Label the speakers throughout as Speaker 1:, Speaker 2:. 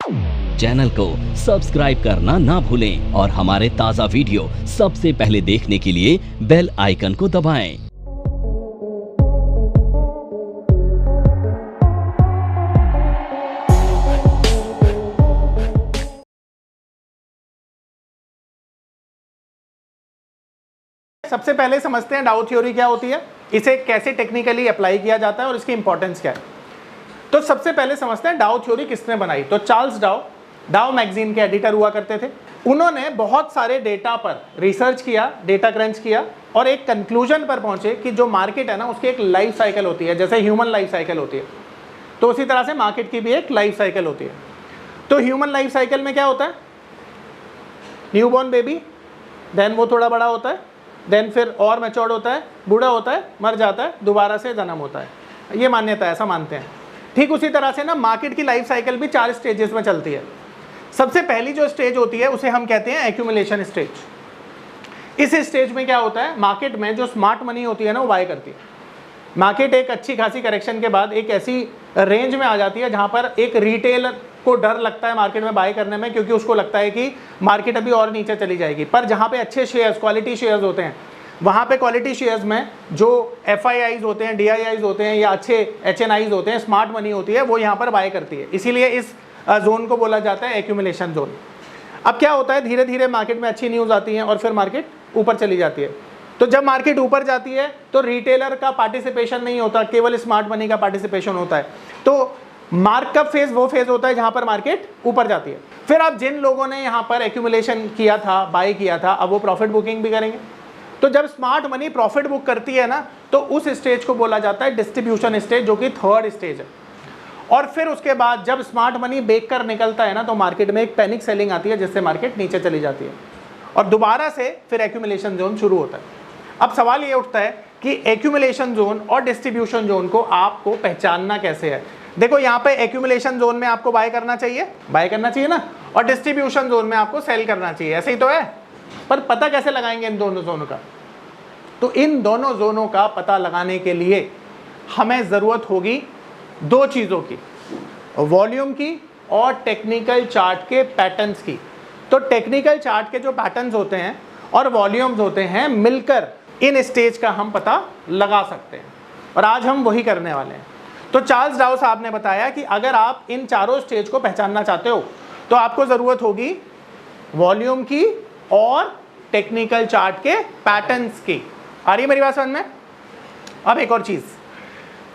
Speaker 1: Channel को subscribe करना ना भूलें और हमारे ताज़ा वीडियो सबसे पहले देखने के लिए बेल आइकन को दबाएं।
Speaker 2: सबसे पहले समझते हैं डाउ थ्योरी क्या होती है, इसे कैसे टेक्निकली अप्लाई किया जाता है और इसकी इंपॉर्टेंस क्या है। तो सबसे पहले समझते हैं डाउ थ्योरी किसने बनाई। तो चार्ल्स डाउ मैगजीन के एडिटर हुआ करते थे। उन्होंने बहुत सारे डेटा पर रिसर्च किया, डेटा क्रंच किया और एक कंक्लूजन पर पहुंचे कि जो मार्केट है ना उसकी एक लाइफ साइकिल होती है, जैसे ह्यूमन लाइफ साइकिल होती है तो उसी तरह से मार्केट की भी एक लाइफ साइकिल होती है। तो ह्यूमन लाइफ साइकिल में क्या होता है, न्यूबॉर्न बेबी, देन वो थोड़ा बड़ा होता है, देन फिर और मैच्योर्ड होता है, बूढ़ा होता है, मर जाता है, दोबारा से जन्म होता है। ये मान्यता है, ऐसा मानते हैं। ठीक उसी तरह से ना मार्केट की लाइफ साइकिल भी 4 स्टेजेस में चलती है। सबसे पहली जो स्टेज होती है उसे हम कहते हैं एक्यूमुलेशन स्टेज। इस स्टेज में क्या होता है, मार्केट में जो स्मार्ट मनी होती है ना वो बाय करती है। मार्केट एक अच्छी खासी करेक्शन के बाद एक ऐसी रेंज में आ जाती है जहां पर एक रिटेलर को डर लगता है मार्केट में बाय करने में, क्योंकि उसको लगता है कि मार्केट अभी और नीचे चली जाएगी। पर जहां पे अच्छे शेयर्स, क्वालिटी शेयर्स होते हैं, वहां पे क्वालिटी शेयर्स में जो FIIs होते हैं, DIIs होते हैं या अच्छे HNIs होते हैं, स्मार्ट मनी होती है, वो यहाँ पर बाय करती है। इसीलिए इस जोन को बोला जाता है एक्यूमुलेशन जोन। अब क्या होता है, धीरे धीरे मार्केट में अच्छी न्यूज़ आती है और फिर मार्केट ऊपर चली जाती है। तो जब मार्केट ऊपर जाती है तो रिटेलर का पार्टिसिपेशन नहीं होता, केवल स्मार्ट मनी का पार्टिसिपेशन होता है। तो मार्कअप फेज वो फेज होता है जहां पर मार्केट ऊपर जाती है। फिर अब जिन लोगों ने यहां पर एक्यूमुलेशन किया था, बाय किया था, अब वो प्रॉफिट बुकिंग भी करेंगे। तो जब स्मार्ट मनी प्रॉफिट बुक करती है ना तो उस स्टेज को बोला जाता है डिस्ट्रीब्यूशन स्टेज, जो कि 3rd स्टेज है। और फिर उसके बाद जब स्मार्ट मनी बेच कर निकलता है ना तो मार्केट में एक पैनिक सेलिंग आती है, जिससे मार्केट नीचे चली जाती है और दोबारा से फिर एक्यूमुलेशन जोन शुरू होता है। अब सवाल ये उठता है कि एक्यूमुलेशन जोन और डिस्ट्रीब्यूशन जोन को आपको पहचानना कैसे है। देखो यहाँ पे एक्यूमुलेशन जोन में आपको बाय करना चाहिए ना, और डिस्ट्रीब्यूशन जोन में आपको सेल करना चाहिए, ऐसे ही तो है। पर पता कैसे लगाएंगे इन दोनों जोनों का? तो इन दोनों जोनों का पता लगाने के लिए हमें जरूरत होगी 2 चीजों की, वॉल्यूम की और टेक्निकल चार्ट के पैटर्न्स की। तो टेक्निकल चार्ट के जो पैटर्न्स होते हैं और वॉल्यूम्स होते हैं, मिलकर इन स्टेज का हम पता लगा सकते हैं और आज हम वही करने वाले हैं। तो चार्ल्स डाउ साहब ने बताया कि अगर आप इन चारों स्टेज को पहचानना चाहते हो तो आपको जरूरत होगी वॉल्यूम की और टेक्निकल चार्ट के पैटर्न्स की। आ रही मेरी बात समझ में? अब एक और चीज,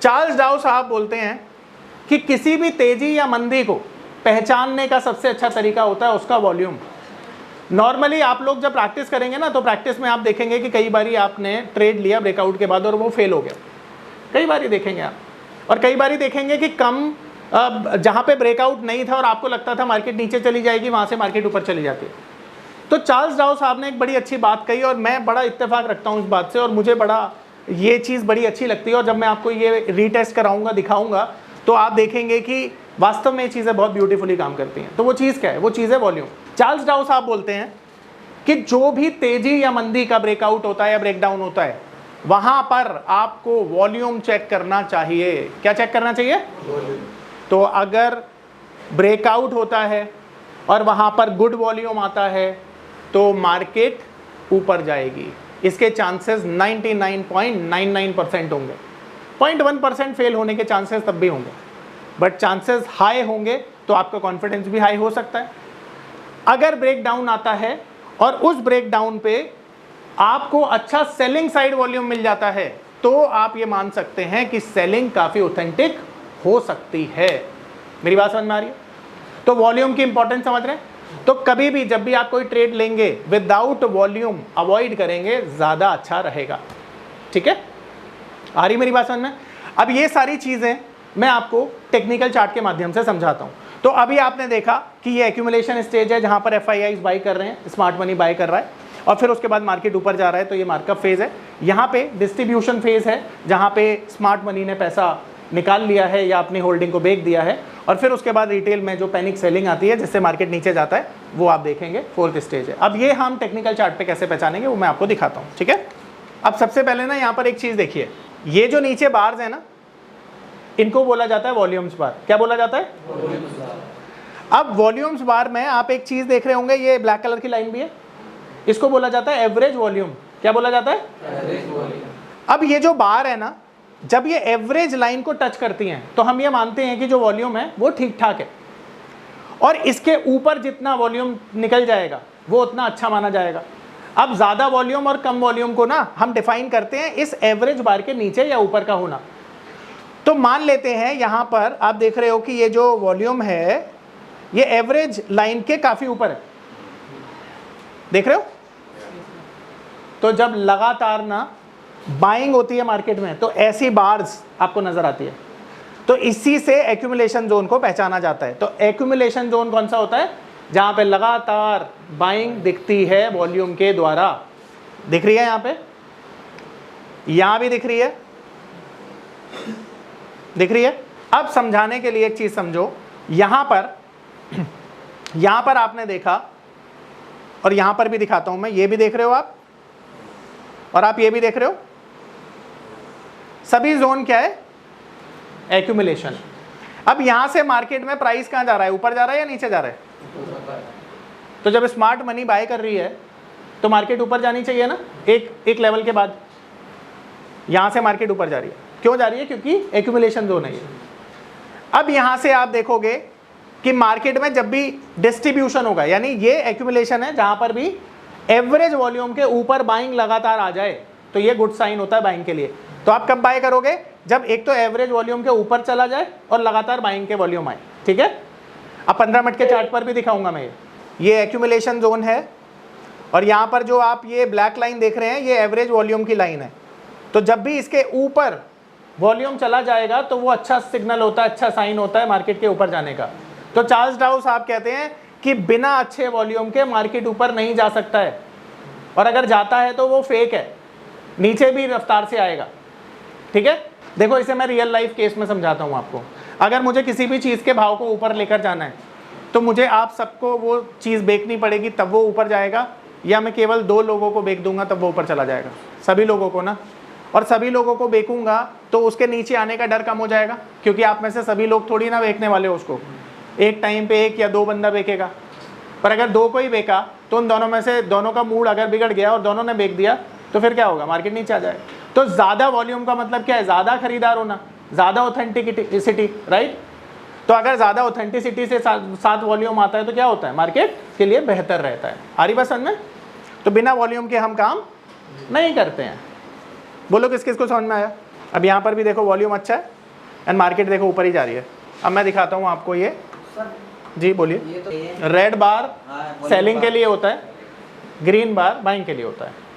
Speaker 2: चार्ल्स डाउ साहब बोलते हैं कि किसी भी तेजी या मंदी को पहचानने का सबसे अच्छा तरीका होता है उसका वॉल्यूम। नॉर्मली आप लोग जब प्रैक्टिस करेंगे ना तो प्रैक्टिस में आप देखेंगे कि कई बारी आपने ट्रेड लिया ब्रेकआउट के बाद और वो फेल हो गया, कई बारी देखेंगे आप। और कई बारी देखेंगे कि कम जहां पे ब्रेकआउट नहीं था और आपको लगता था मार्केट नीचे चली जाएगी, वहां से मार्केट ऊपर चली जाती है। तो चार्ल्स डाउ साहब ने एक बड़ी अच्छी बात कही और मैं बड़ा इत्तेफाक रखता हूं इस बात से और मुझे बड़ा ये चीज़ बड़ी अच्छी लगती है। और जब मैं आपको ये रीटेस्ट कराऊंगा, दिखाऊंगा, तो आप देखेंगे कि वास्तव में ये चीज़ें बहुत ब्यूटीफुली काम करती हैं। तो वो चीज़ क्या है? वो चीज़ है वॉल्यूम। चार्ल्स डाउ साहब बोलते हैं कि जो भी तेजी या मंदी का ब्रेकआउट होता है या ब्रेकडाउन होता है, वहां पर आपको वॉल्यूम चेक करना चाहिए। क्या चेक करना चाहिए? तो अगर ब्रेकआउट होता है और वहां पर गुड वॉल्यूम आता है तो मार्केट ऊपर जाएगी। इसके चांसेस 99.99% होंगे। 0.1% फेल होने के चांसेस तब भी होंगे, बट चांसेस हाई होंगे तो आपका कॉन्फिडेंस भी हाई हो सकता है। अगर ब्रेकडाउन आता है और उस ब्रेकडाउन पे आपको अच्छा सेलिंग साइड वॉल्यूम मिल जाता है तो आप ये मान सकते हैं कि सेलिंग काफी ऑथेंटिक हो सकती है। मेरी बात समझ में आ रही है? तो वॉल्यूम की इंपॉर्टेंस समझ रहे हैं? तो कभी भी जब भी आप कोई ट्रेड लेंगे विदाउट वॉल्यूम अवॉइड करेंगे, ज्यादा अच्छा रहेगा। ठीक है, आ रही मेरी बात समझ में? अब ये सारी चीजें मैं आपको टेक्निकल चार्ट के माध्यम से समझाता हूं। तो अभी आपने देखा कि ये एक्यूमुलेशन स्टेज है जहां पर FIIs बाई कर रहे हैं, स्मार्ट मनी बाई कर रहा है और फिर उसके बाद मार्केट ऊपर जा रहा है, तो ये मार्कअप फेज है। यहाँ पे डिस्ट्रीब्यूशन फेज है जहां पे स्मार्ट मनी ने पैसा निकाल लिया है या अपनी होल्डिंग को बेच दिया है और फिर उसके बाद रिटेल में जो पैनिक सेलिंग आती है जिससे मार्केट नीचे जाता है, वो आप देखेंगे 4th स्टेज है। अब ये हम टेक्निकल चार्ट पे कैसे पहचानेंगे वो मैं आपको दिखाता हूँ। ठीक है, अब सबसे पहले ना यहाँ पर एक चीज देखिए, ये जो नीचे बार्स है ना, इनको बोला जाता है वॉल्यूम्स बार। क्या बोला जाता है? अब वॉल्यूम्स बार में आप एक चीज देख रहे होंगे, ये ब्लैक कलर की लाइन भी है, इसको बोला जाता है एवरेज वॉल्यूम। क्या बोला जाता है? Average volume. अब ये जो बार है ना, जब ये एवरेज लाइन को टच करती हैं तो हम ये मानते हैं कि जो वॉल्यूम है वो ठीक ठाक है, और इसके ऊपर जितना वॉल्यूम निकल जाएगा वो उतना अच्छा माना जाएगा। अब ज्यादा वॉल्यूम और कम वॉल्यूम को ना हम डिफाइन करते हैं इस एवरेज बार के नीचे या ऊपर का होना। तो मान लेते हैं यहां पर आप देख रहे हो कि ये जो वॉल्यूम है ये एवरेज लाइन के काफी ऊपर है, देख रहे हो? तो जब लगातार ना बाइंग होती है मार्केट में तो ऐसी बार्स आपको नजर आती है, तो इसी से एक्यूमुलेशन जोन को पहचाना जाता है। तो एक्यूमुलेशन जोन कौन सा होता है? जहां पे लगातार बाइंग दिखती है वॉल्यूम के द्वारा। दिख रही है यहां पे, यहां भी दिख रही है, दिख रही है। अब समझाने के लिए एक चीज समझो, यहां पर आपने देखा, और यहां पर भी दिखाता हूं मैं, ये भी देख रहे हो आप, और आप ये भी देख रहे हो, सभी जोन क्या है? एक्यूमुलेशन। अब यहां से मार्केट में प्राइस कहां जा रहा है? ऊपर जा रहा है या नीचे जा रहा है? तो जब स्मार्ट मनी बाय कर रही है तो मार्केट ऊपर जानी चाहिए ना, एक लेवल के बाद। यहां से मार्केट ऊपर जा रही है, क्यों जा रही है? क्योंकि एक्यूमुलेशन जोन है ये। अब यहां से आप देखोगे कि मार्केट में जब भी डिस्ट्रीब्यूशन होगा, यानी ये एक्यूमुलेशन है, जहां पर भी एवरेज वॉल्यूम के ऊपर बाइंग लगातार आ जाए तो ये गुड साइन होता है बाइंग के लिए। तो आप कब बाय करोगे? जब एक तो एवरेज वॉल्यूम के ऊपर चला जाए और लगातार बाइंग के वॉल्यूम आए, ठीक है? अब 15 मिनट के चार्ट पर भी दिखाऊंगा मैं। ये एक्यूमुलेशन जोन है, और यहाँ पर जो आप ये ब्लैक लाइन देख रहे हैं ये एवरेज वॉल्यूम की लाइन है। तो जब भी इसके ऊपर वॉल्यूम चला जाएगा तो वो अच्छा सिग्नल होता है, अच्छा साइन होता है मार्केट के ऊपर जाने का। तो चार्ल्स डाउ साहब कहते हैं कि बिना अच्छे वॉल्यूम के मार्केट ऊपर नहीं जा सकता है, और अगर जाता है तो वो फेक है, नीचे भी रफ्तार से आएगा, ठीक है? देखो इसे मैं रियल लाइफ केस में समझाता हूँ आपको। अगर मुझे किसी भी चीज़ के भाव को ऊपर लेकर जाना है तो मुझे आप सबको वो चीज़ बेचनी पड़ेगी तब वो ऊपर जाएगा, या मैं केवल 2 लोगों को बेच दूंगा तब वो ऊपर चला जाएगा? सभी लोगों को ना, और सभी लोगों को बेचूंगा तो उसके नीचे आने का डर कम हो जाएगा, क्योंकि आप में से सभी लोग थोड़ी ना बेचने वाले हो उसको। एक टाइम पे 1 या 2 बंदा बेचेगा, पर अगर 2 को ही बेचा तो उन दोनों में से दोनों का मूड अगर बिगड़ गया और दोनों ने बेच दिया तो फिर क्या होगा? मार्केट नीचे आ जाएगा। तो ज़्यादा वॉल्यूम का मतलब क्या है? ज़्यादा खरीदार होना, ज़्यादा ऑथेंटिसिटी, राइट? तो अगर ज़्यादा ऑथेंटिसिटी से साथ वॉल्यूम आता है तो क्या होता है? मार्केट के लिए बेहतर रहता है। आ रही बात समझ में? तो बिना वॉल्यूम के हम काम नहीं करते हैं। बोलो किस किस को समझ में आया? अब यहाँ पर भी देखो वॉल्यूम अच्छा है एंड मार्केट देखो ऊपर ही जा रही है। अब मैं दिखाता हूँ आपको ये। जी बोलिए। रेड बार सेलिंग के लिए होता है, ग्रीन बार बाइंग के लिए होता है।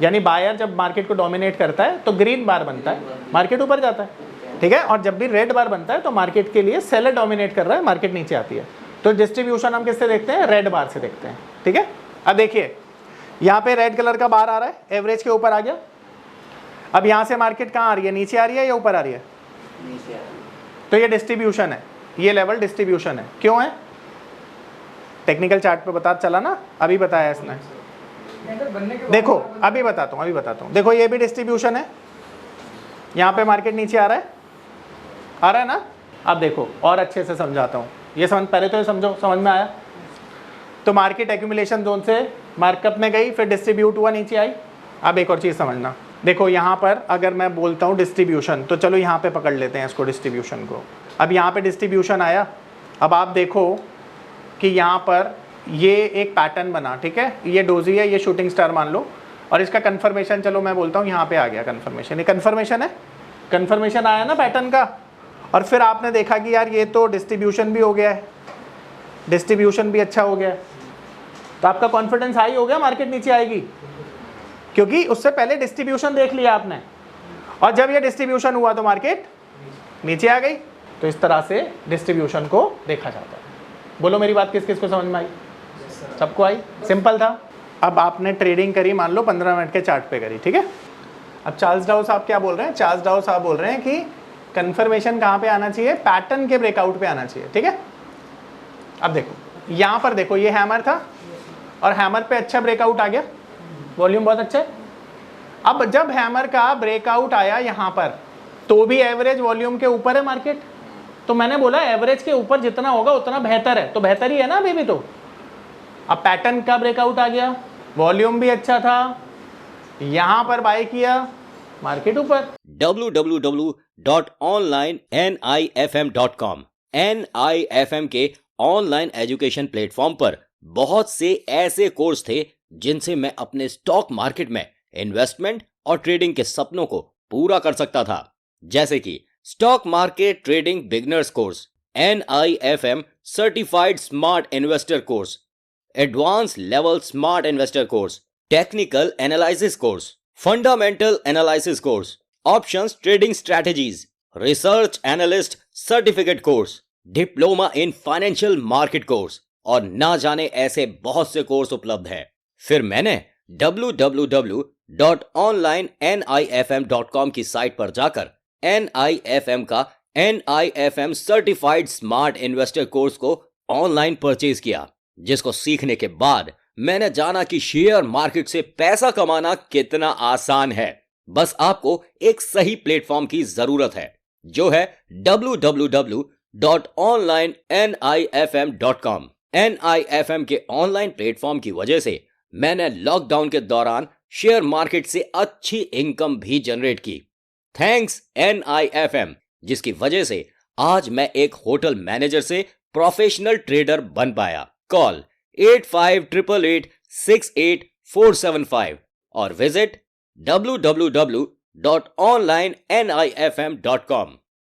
Speaker 2: यानी बायर जब मार्केट को डोमिनेट करता है तो ग्रीन बार बनता है, मार्केट ऊपर जाता है, ठीक है? और जब भी रेड बार बनता है तो मार्केट के लिए सेलर डोमिनेट कर रहा है, मार्केट नीचे आती है। तो डिस्ट्रीब्यूशन हम किससे देखते हैं? रेड बार से देखते हैं, ठीक है? अब देखिए यहाँ पे रेड कलर का बार आ रहा है, एवरेज के ऊपर आ गया। अब यहाँ से मार्केट कहाँ आ रही है? नीचे आ रही है या ऊपर आ रही है? नीचे आ रही है। तो ये डिस्ट्रीब्यूशन है, ये लेवल डिस्ट्रीब्यूशन है। क्यों है? टेक्निकल चार्ट पे पता चला ना, अभी बताया इसने। देखो अभी बताता हूँ, देखो ये भी डिस्ट्रीब्यूशन है, यहाँ पे मार्केट नीचे आ रहा है ना? अब देखो और अच्छे से समझाता हूँ, ये समझ, पहले तो ये समझो, समझ में आया? तो मार्केट एक्यूमुलेशन जोन से मार्कअप में गई, फिर डिस्ट्रीब्यूट हुआ, नीचे आई। अब एक और चीज़ समझना, देखो यहाँ पर अगर मैं बोलता हूँ डिस्ट्रीब्यूशन, तो चलो यहाँ पे पकड़ लेते हैं इसको, डिस्ट्रीब्यूशन को। अब यहाँ पे डिस्ट्रीब्यूशन आया, अब आप देखो कि यहाँ पर ये एक पैटर्न बना, ठीक है? ये डोजी है, ये शूटिंग स्टार मान लो, और इसका कन्फर्मेशन चलो मैं बोलता हूँ यहाँ पे आ गया कन्फर्मेशन। ये कन्फर्मेशन है, कन्फर्मेशन आया ना पैटर्न का। और फिर आपने देखा कि यार ये तो डिस्ट्रीब्यूशन भी हो गया है, डिस्ट्रीब्यूशन भी अच्छा हो गया है, तो आपका कॉन्फिडेंस हाई हो गया, मार्केट नीचे आएगी, क्योंकि उससे पहले डिस्ट्रीब्यूशन देख लिया आपने, और जब ये डिस्ट्रीब्यूशन हुआ तो मार्केट नीचे आ गई। तो इस तरह से डिस्ट्रीब्यूशन को देखा जाता है। बोलो मेरी बात किस किस को समझ में आई? सबको आई? सिंपल था। अब आपने ट्रेडिंग करी, मान लो 15 मिनट के चार्ट पे करी, ठीक है? अब चार्ल्स डाउ साहब क्या बोल रहे हैं? चार्ल्स डाउ साहब बोल रहे हैं कि कन्फर्मेशन कहाँ पे आना चाहिए? पैटर्न के ब्रेकआउट पे आना चाहिए, ठीक है? अब देखो यहाँ पर देखो, ये हैमर था और हैमर पे अच्छा ब्रेकआउट आ गया, वॉल्यूम बहुत अच्छा है। अब जब हैमर का ब्रेकआउट आया यहाँ पर तो भी एवरेज वॉल्यूम के ऊपर है मार्केट, तो मैंने बोला एवरेज के ऊपर जितना होगा उतना बेहतर है, तो बेहतर ही है ना अभी भी। तो अब पैटर्न का ब्रेकआउट आ गया, वॉल्यूम भी अच्छा था, यहां पर बाय किया, मार्केट ऊपर।
Speaker 1: www.onlinenifm.com NIFM के ऑनलाइन एजुकेशन प्लेटफॉर्म पर बहुत से ऐसे कोर्स थे जिनसे मैं अपने स्टॉक मार्केट में इन्वेस्टमेंट और ट्रेडिंग के सपनों को पूरा कर सकता था, जैसे कि stock market trading beginners course, NIFM certified smart investor course, advance level smart investor course, technical analysis course, fundamental analysis course, options trading strategies, research analyst certificate course, diploma in financial market course और ना जाने ऐसे बहुत से course उपलब्ध हैं। फिर मैंने www.onlinenifm.com की साइट पर जाकर NIFM का NIFM certified smart investor course को ऑनलाइन परचेज किया, जिसको सीखने के बाद मैंने जाना कि शेयर मार्केट से पैसा कमाना कितना आसान है। बस आपको एक सही प्लेटफॉर्म की जरूरत है, जो है www.onlinenifm.com। NIFM के ऑनलाइन प्लेटफॉर्म की वजह से मैंने लॉकडाउन के दौरान शेयर मार्केट से अच्छी इनकम भी जनरेट की। थैंक्स NIFM, जिसकी वजह से आज मैं एक होटल मैनेजर से प्रोफेशनल ट्रेडर बन पाया। कॉल 8588868475 और विजिट www.onlinenifm.com।